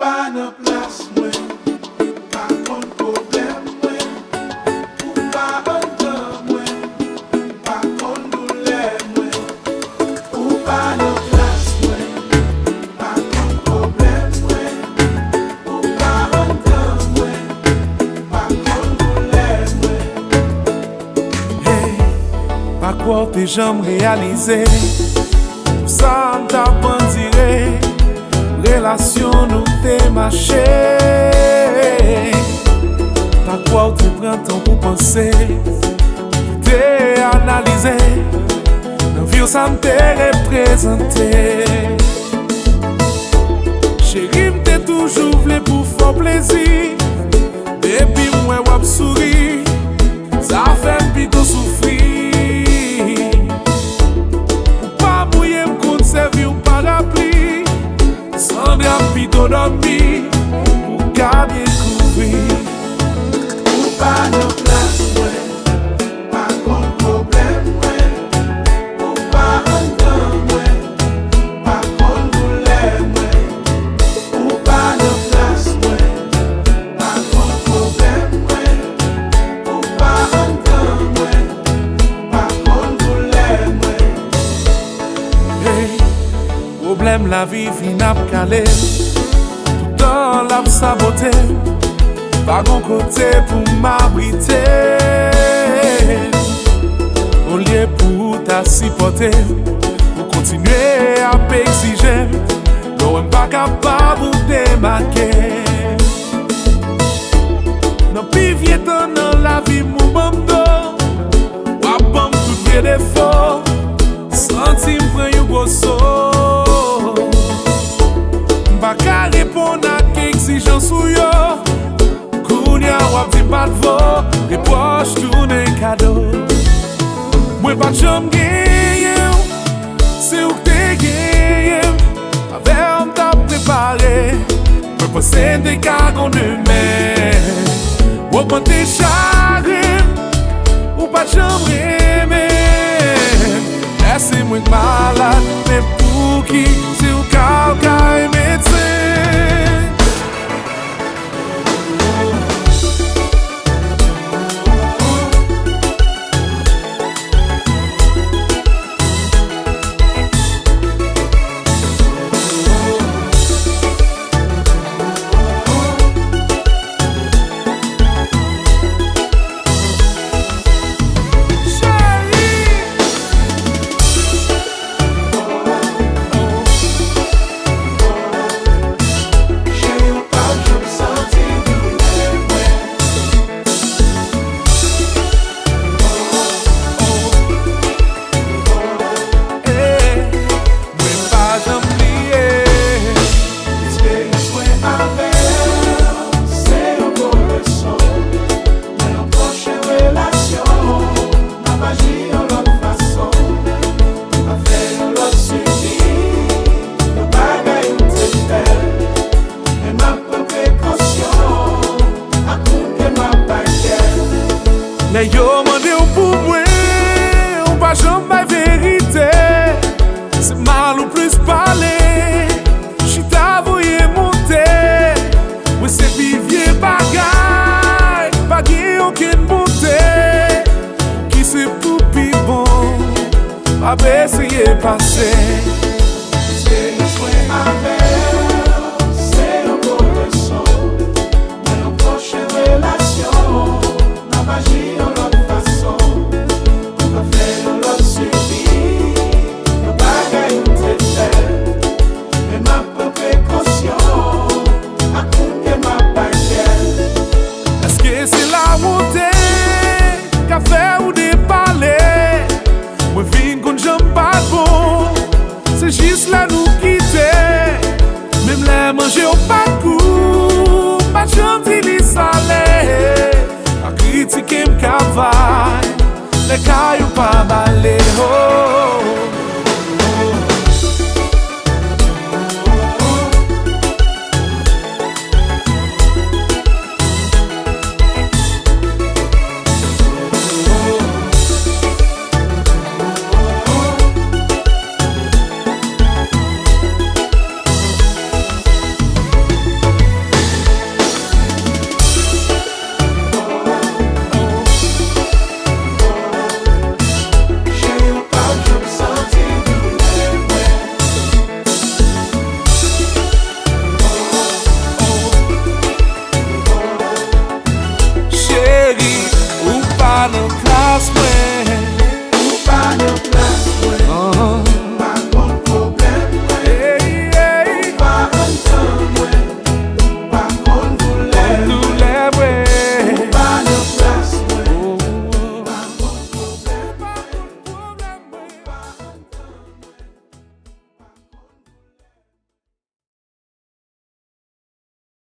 pa nan plas mwen, pa kon problem mwen. Ou pa an tan mwen, pa kon doule mwen. Ou pa nan plas mwen, pa kon problem mwen. Ou pa an tan mwen, pa kon doule mwen. Hey, pa kwa ou te jam realize, sa an ta pan dire. Relasyon nou te mache. Pa kwa ou te pran tan pou panse, te analize, nan vi ou sa mte reprezente. Chéri mte toujou vle pou fò plezi, depi mwen wap souri, sa fèm pito soufri. Ou pa mouye mkoun servi ou parapli, sans rapide dormi, ou ka bien couvri. Ou pa nan plas mwen, pa kon problem mwen. Ou pa an tan mwen, pa kon doule mwen. Ou pa nan plas mwen, pa kon problem mwen. Ou pa an tan mwen, pa kon doule mwen. Hey, problème la vie fin ap kale, tout an l'ap sabote, pa gon kote pou m'abrite. Au lieu pou ta sipote, ou kontinue ap exige, nou m pa kapab ou demake. Nan pi vie tan nan la vi mou bamdo, wap bam tout vre defo, santi m pren yu goso. Baka repon ak exijans ou yo, kounya wap di pat vo, reproche tourne kado. Mwen pat jom genyen, se ou te genyen, ave om ta prepare, mwen posen de kagon de men. Wap an te chagrin, ou pat jom remen. Lese mwen malade, men pou ki, se ou ka e medsen. Le yo mande ou pou mwen, ou pa jom bay verite. Se mal ou plus pale, chita voye monte. Ou se pi vie bagay, pa gen yon ken monte. Ki se pou pi bon, pa be seye pase. Se yon swen avel, se yon gros leçon. Men yon proche relasyon, nan maji yon lot fason. On a fe yon lot subi, yon bagay yon tete. Men ma pe prekosyon, akoun ke ma bagay. Eske se la monte, ka fe ou de pale. Mwen vin kon jom pat bon, se jis la nou kite. Mem le manje ou pat kou, pat jom di li sale. A kritike m kavay, le kayou pa bale ho.